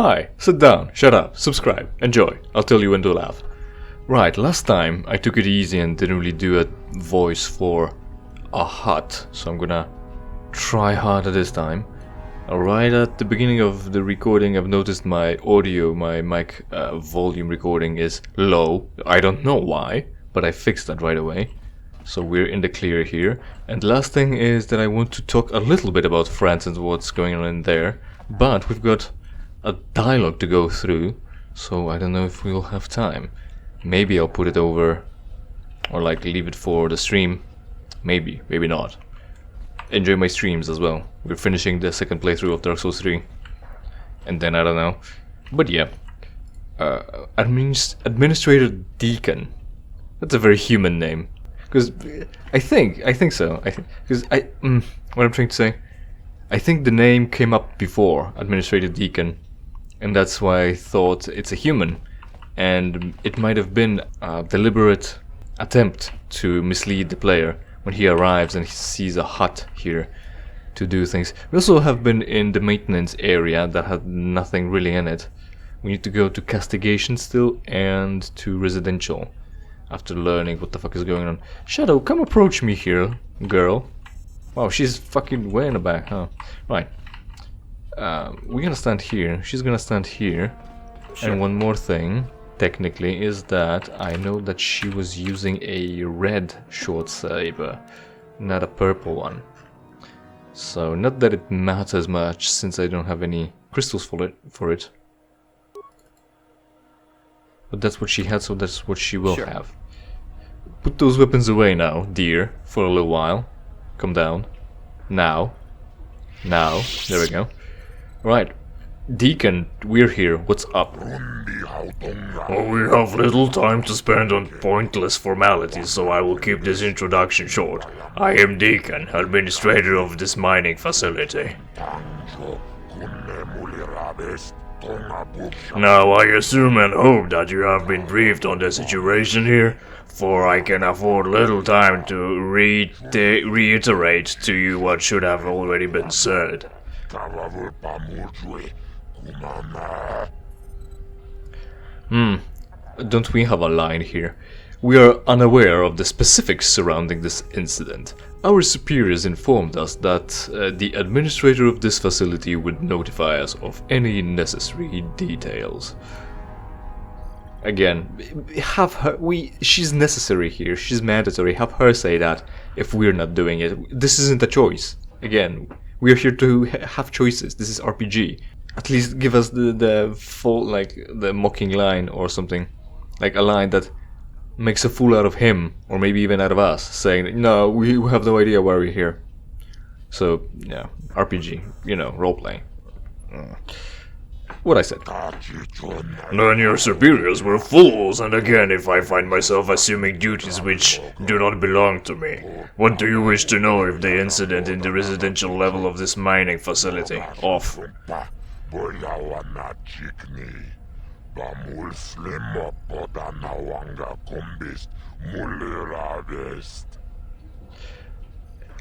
Hi, sit down, shut up, subscribe, enjoy, I'll tell you when to laugh. Right, last time I took it easy and didn't really do a voice for a hut, so I'm gonna try harder this time. Right at the beginning of the recording I've noticed my audio, my mic volume recording is low. I don't know why, but I fixed that right away. So we're in the clear here. And the last thing is that I want to talk a little bit about France and what's going on in there. But we've got a dialogue to go through, so I don't know if we'll have time. Maybe I'll put it over, or like leave it for the stream. Maybe, maybe not. Enjoy my streams as well. We're finishing the second playthrough of Dark Souls 3. And then I don't know. But yeah. Administrator Deacon. That's a very human name. Because I think so. Because what I'm trying to say, I think the name came up before, Administrator Deacon, and that's why I thought it's a human, and it might have been a deliberate attempt to mislead the player when he arrives and he sees a hut here to do things. We also have been in the maintenance area that had nothing really in it. We need to go to Castigation still and to Residential. After learning what the fuck is going on. Shadow, come approach me here, girl. Wow, she's fucking way in the back, huh? Right. We're gonna stand here. She's gonna stand here. Sure. And one more thing, technically, is that I know that she was using a red short saber, not a purple one. So, not that it matters much, since I don't have any crystals for it. But that's what she had, so that's what she will have. Put those weapons away now, dear, for a little while. Come down. Now. Now. There we go. Right. Deacon, we're here. What's up? Well, we have little time to spend on pointless formalities, so I will keep this introduction short. I am Deacon, administrator of this mining facility. Now, I assume and hope that you have been briefed on the situation here, for I can afford little time to reiterate to you what should have already been said. Don't we have a line here? We are unaware of the specifics surrounding this incident. Our superiors informed us that the administrator of this facility would notify us of any necessary details. Again, have her. She's necessary here. She's mandatory. Have her say that if we're not doing it. This isn't a choice. Again, we're here to have choices. This is RPG. At least give us the full, like the mocking line or something, like a line that makes a fool out of him, or maybe even out of us, saying, no, we have no idea why we're here. So, yeah, RPG, you know, roleplay. What I said. Then your superiors were fools, and again, if I find myself assuming duties which do not belong to me, what do you wish to know if the incident in the residential level of this mining facility? Off.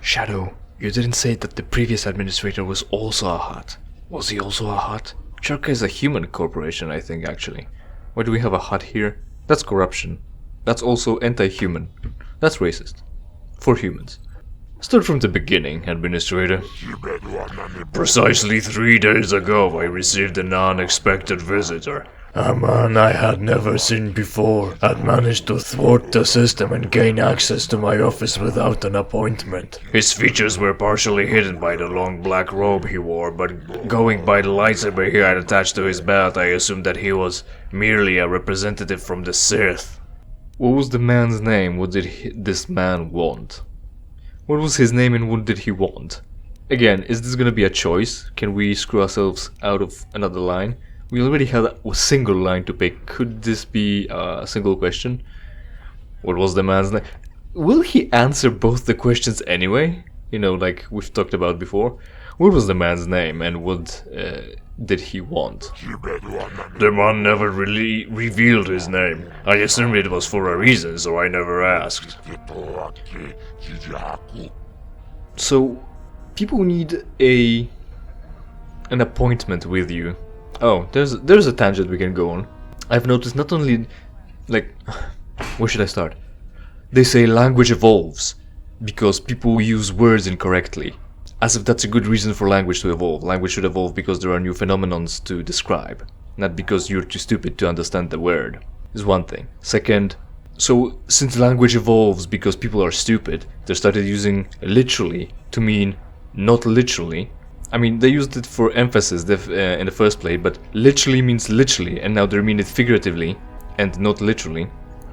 Shadow, you didn't say that the previous administrator was also a hut. Was he also a hut? Czerka is a human corporation, I think, actually. Why do we have a hut here? That's corruption. That's also anti-human. That's racist. For humans. Start from the beginning, Administrator. Precisely 3 days ago, I received an unexpected visitor. A man I had never seen before had managed to thwart the system and gain access to my office without an appointment. His features were partially hidden by the long black robe he wore, but going by the lightsaber he had attached to his belt, I assumed that he was merely a representative from the Sith. What was the man's name? What did this man want? What was his name and what did he want? Again, is this gonna be a choice? Can we screw ourselves out of another line? We already had a single line to pick. Could this be a single question? What was the man's name? Will he answer both the questions anyway? You know, like we've talked about before. What was the man's name and what did he want? The man never really revealed his name. I assumed it was for a reason, so I never asked. So, people need an appointment with you. Oh, there's a tangent we can go on. I've noticed not only, like, where should I start? They say language evolves because people use words incorrectly. As if that's a good reason for language to evolve. Language should evolve because there are new phenomenons to describe, not because you're too stupid to understand the word. Is one thing. Second, so since language evolves because people are stupid, they started using literally to mean not literally. I mean, they used it for emphasis in the first place, but literally means literally, and now they mean it figuratively and not literally,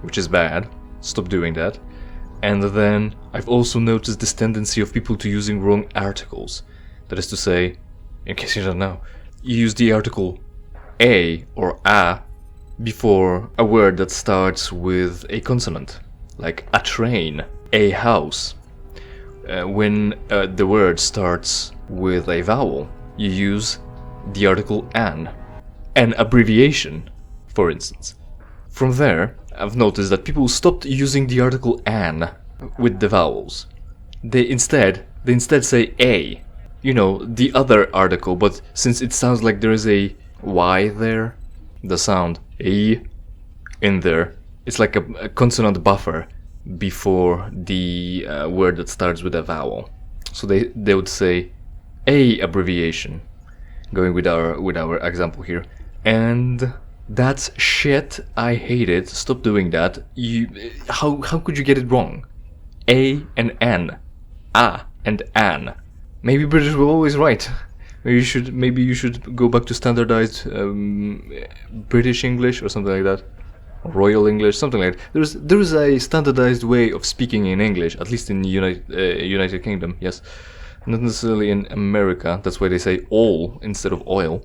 which is bad. Stop doing that. And then I've also noticed this tendency of people to using wrong articles. That is to say, in case you don't know, you use the article a or a before a word that starts with a consonant, like a train, a house. When the word starts with a vowel, you use the article an abbreviation, for instance. From there, I've noticed that people stopped using the article an with the vowels. They instead say a, you know, the other article, but since it sounds like there is a y there, the sound a in there, it's like a consonant buffer before the word that starts with a vowel. So they would say a abbreviation, going with our example here, and that's shit. I hate it. Stop doing that. How could you get it wrong? A and an, a and an. Maybe British were always right. Maybe you should go back to standardized British English or something like that, Royal English, something like that. There is a standardized way of speaking in English, at least in the United Kingdom. Yes, not necessarily in America. That's why they say all instead of oil.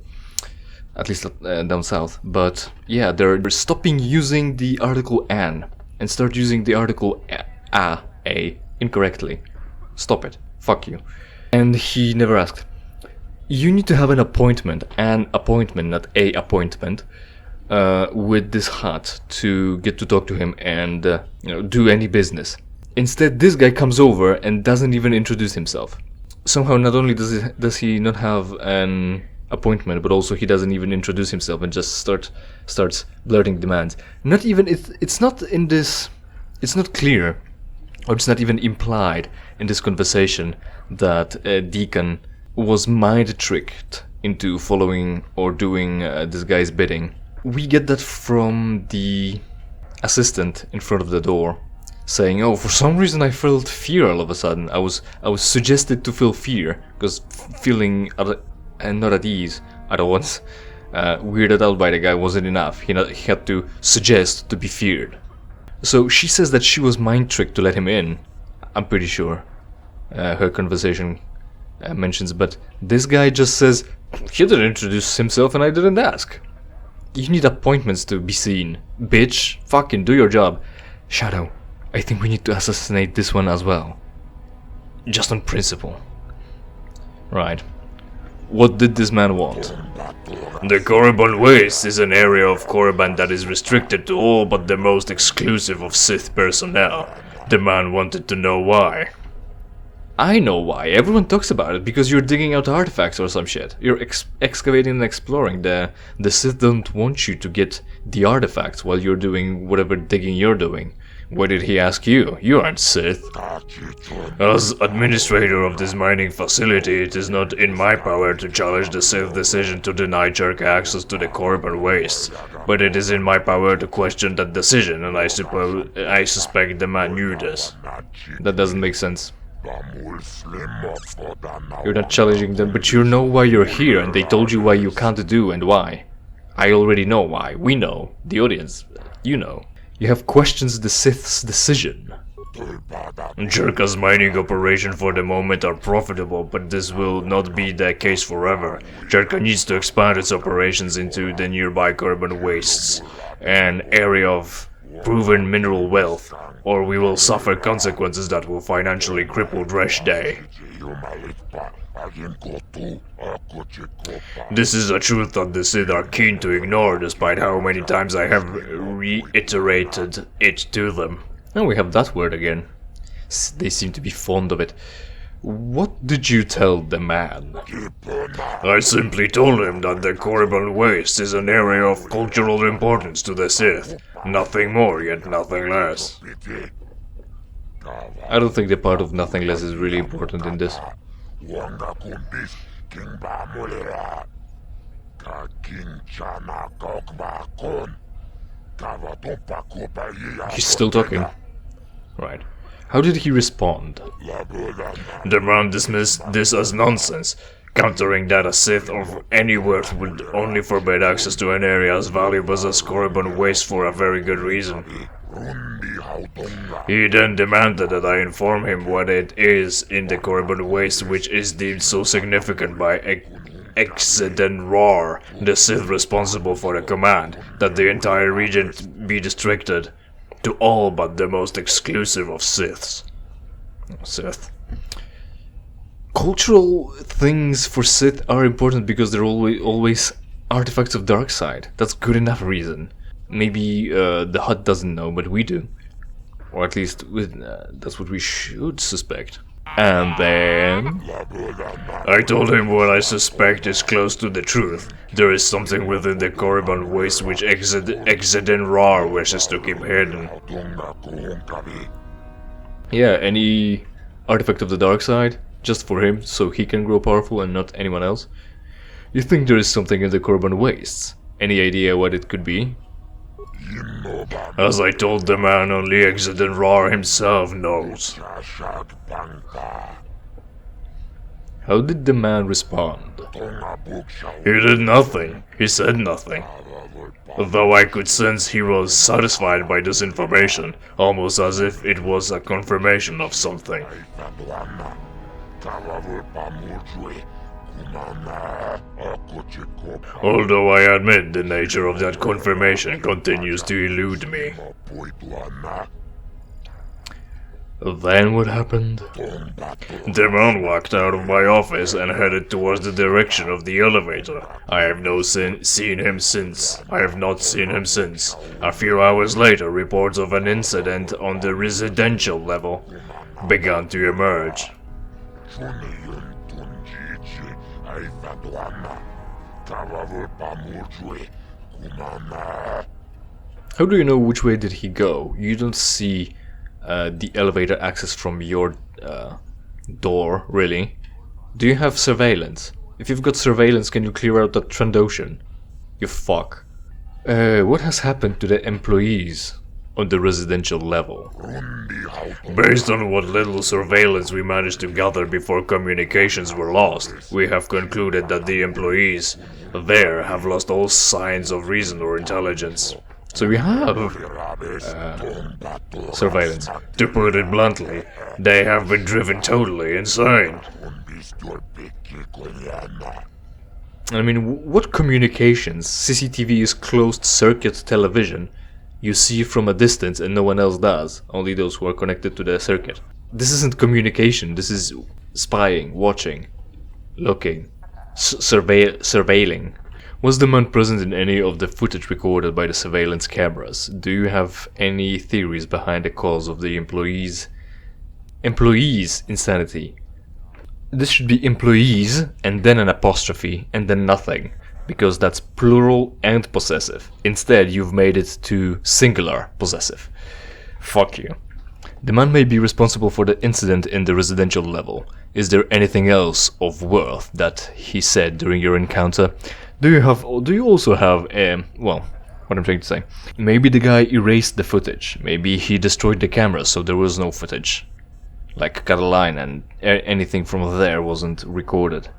At least down south. But yeah, they're stopping using the article an and start using the article a incorrectly. Stop it. Fuck you. And he never asked. You need to have an appointment, not a appointment, with this hat to get to talk to him and do any business. Instead, this guy comes over and doesn't even introduce himself. Somehow, not only does he not have an appointment, but also he doesn't even introduce himself and just starts blurting demands. Not even it's not in this. It's not clear, or it's not even implied in this conversation that Deacon was mind tricked into following or doing this guy's bidding. We get that from the assistant in front of the door, saying, "Oh, for some reason I felt fear all of a sudden. I was suggested to feel fear because feeling not at ease at once, weirded out by the guy wasn't enough. He had to suggest to be feared." So she says that she was mind tricked to let him in. I'm pretty sure her conversation mentions, but this guy just says he didn't introduce himself and I didn't ask. You need appointments to be seen, bitch. Fucking do your job. Shadow, I think we need to assassinate this one as well, just on principle. Right. What did this man want? The Korriban Waste is an area of Korriban that is restricted to all but the most exclusive of Sith personnel. The man wanted to know why. I know why. Everyone talks about it, because you're digging out artifacts or some shit. You're excavating and exploring. The Sith don't want you to get the artifacts while you're doing whatever digging you're doing. What did he ask you? You aren't Sith. As administrator of this mining facility, it is not in my power to challenge the Sith decision to deny Czerka access to the Korriban Wastes, but it is in my power to question that decision, and I suspect the man knew this. That doesn't make sense. You're not challenging them, but you know why you're here, and they told you why you can't do and why. I already know why. We know. The audience. You know. You have questioned the Sith's decision. Czerka's mining operation for the moment are profitable, but this will not be the case forever. Czerka needs to expand its operations into the nearby Korriban Wastes, an area of proven mineral wealth, or we will suffer consequences that will financially cripple Dresh Day. This is a truth that the Sith are keen to ignore, despite how many times I have reiterated it to them. And we have that word again. They seem to be fond of it. What did you tell the man? I simply told him that the Korriban Waste is an area of cultural importance to the Sith. Nothing more, yet nothing less. I don't think the part of nothing less is really important in this. He's still talking. Right. How did he respond? The man dismissed this as nonsense, countering that a Sith of any worth would only forbid access to an area as valuable as Korriban Waste for a very good reason. He then demanded that I inform him what it is in the Korriban Waste which is deemed so significant by Didnt, the Sith responsible for the command, that the entire region be restricted to all but the most exclusive of Siths. Sith. Cultural things for Sith are important because they're always artifacts of dark side. That's good enough reason. Maybe the Hutt doesn't know, but we do. Or at least that's what we should suspect. And then... I told him what I suspect is close to the truth. There is something within the Korriban Waste which Didnt wishes to keep hidden. Yeah, any artifact of the dark side, just for him, so he can grow powerful and not anyone else. You think there is something in the Korriban Wastes? Any idea what it could be? As I told the man, only Didnt himself knows. How did the man respond? He did nothing. He said nothing. Though I could sense he was satisfied by this information, almost as if it was a confirmation of something. Although I admit the nature of that confirmation continues to elude me. Then what happened? The man walked out of my office and headed towards the direction of the elevator. I have not seen him since. A few hours later, reports of an incident on the residential level began to emerge. How do you know which way did he go? You don't see the elevator access from your door, really. Do you have surveillance? If you've got surveillance, can you clear out that Trandoshan? You fuck. What has happened to the employees on the residential level? Based on what little surveillance we managed to gather before communications were lost, we have concluded that the employees there have lost all signs of reason or intelligence. So we have surveillance. To put it bluntly, they have been driven totally insane. I mean, what communications? CCTV is closed circuit television. You see from a distance and no one else does, only those who are connected to the circuit. This isn't communication, this is spying, watching, looking, surveilling. Was the man present in any of the footage recorded by the surveillance cameras? Do you have any theories behind the cause of the employees' insanity? This should be employees and then an apostrophe and then nothing, because that's plural and possessive. Instead, you've made it to singular possessive. Fuck you. The man may be responsible for the incident in the residential level. Is there anything else of worth that he said during your encounter? Do you also have well, what I'm trying to say. Maybe the guy erased the footage. Maybe he destroyed the camera so there was no footage. Like cut a line and anything from there wasn't recorded.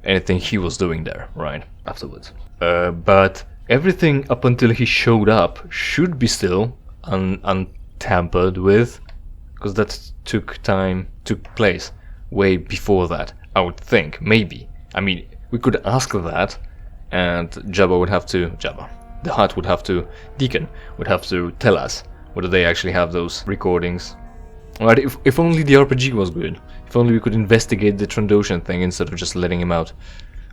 Anything he was doing there, right? Afterwards. But everything up until he showed up should be still untampered with. Because that took place way before that, I would think, maybe. I mean, we could ask that, and the Hutt would have to, Deacon would have to tell us whether they actually have those recordings. Right, if only the RPG was good. If only we could investigate the Trandoshan thing instead of just letting him out.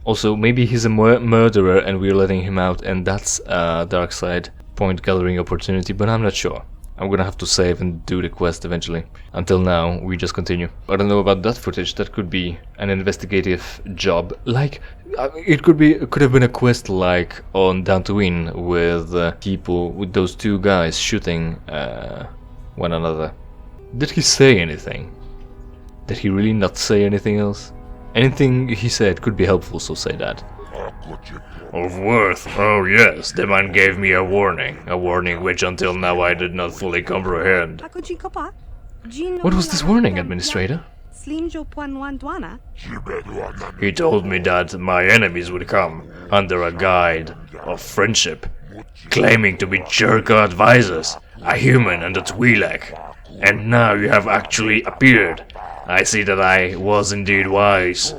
Also, maybe he's a murderer and we're letting him out, and that's a dark side point gathering opportunity, but I'm not sure. I'm gonna have to save and do the quest eventually. Until now, we just continue. I don't know about that footage. That could be an investigative job. Like, it could have been a quest like on Didnt with people, with those two guys shooting one another. Did he say anything? Did he really not say anything else? Anything he said could be helpful, so say that. Of worth? Oh yes, the man gave me a warning which until now I did not fully comprehend. What was this warning, Administrator? He told me that my enemies would come under a guide of friendship, claiming to be Czerka advisors, a human and a twi'lek. And now you have actually appeared. I see that I was indeed wise.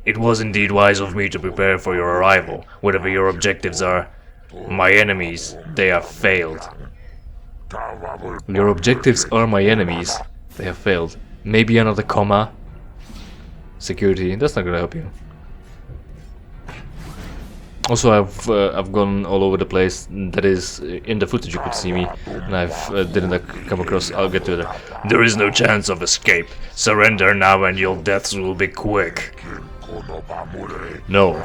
It was indeed wise of me to prepare for your arrival, whatever your objectives are. My enemies, they have failed. Your objectives are my enemies. They have failed. Maybe another comma. Security, that's not gonna help you. Also, I've gone all over the place. That is, in the footage you could see me, and didn't come across. I'll get to it. There is no chance of escape. Surrender now and your deaths will be quick. No.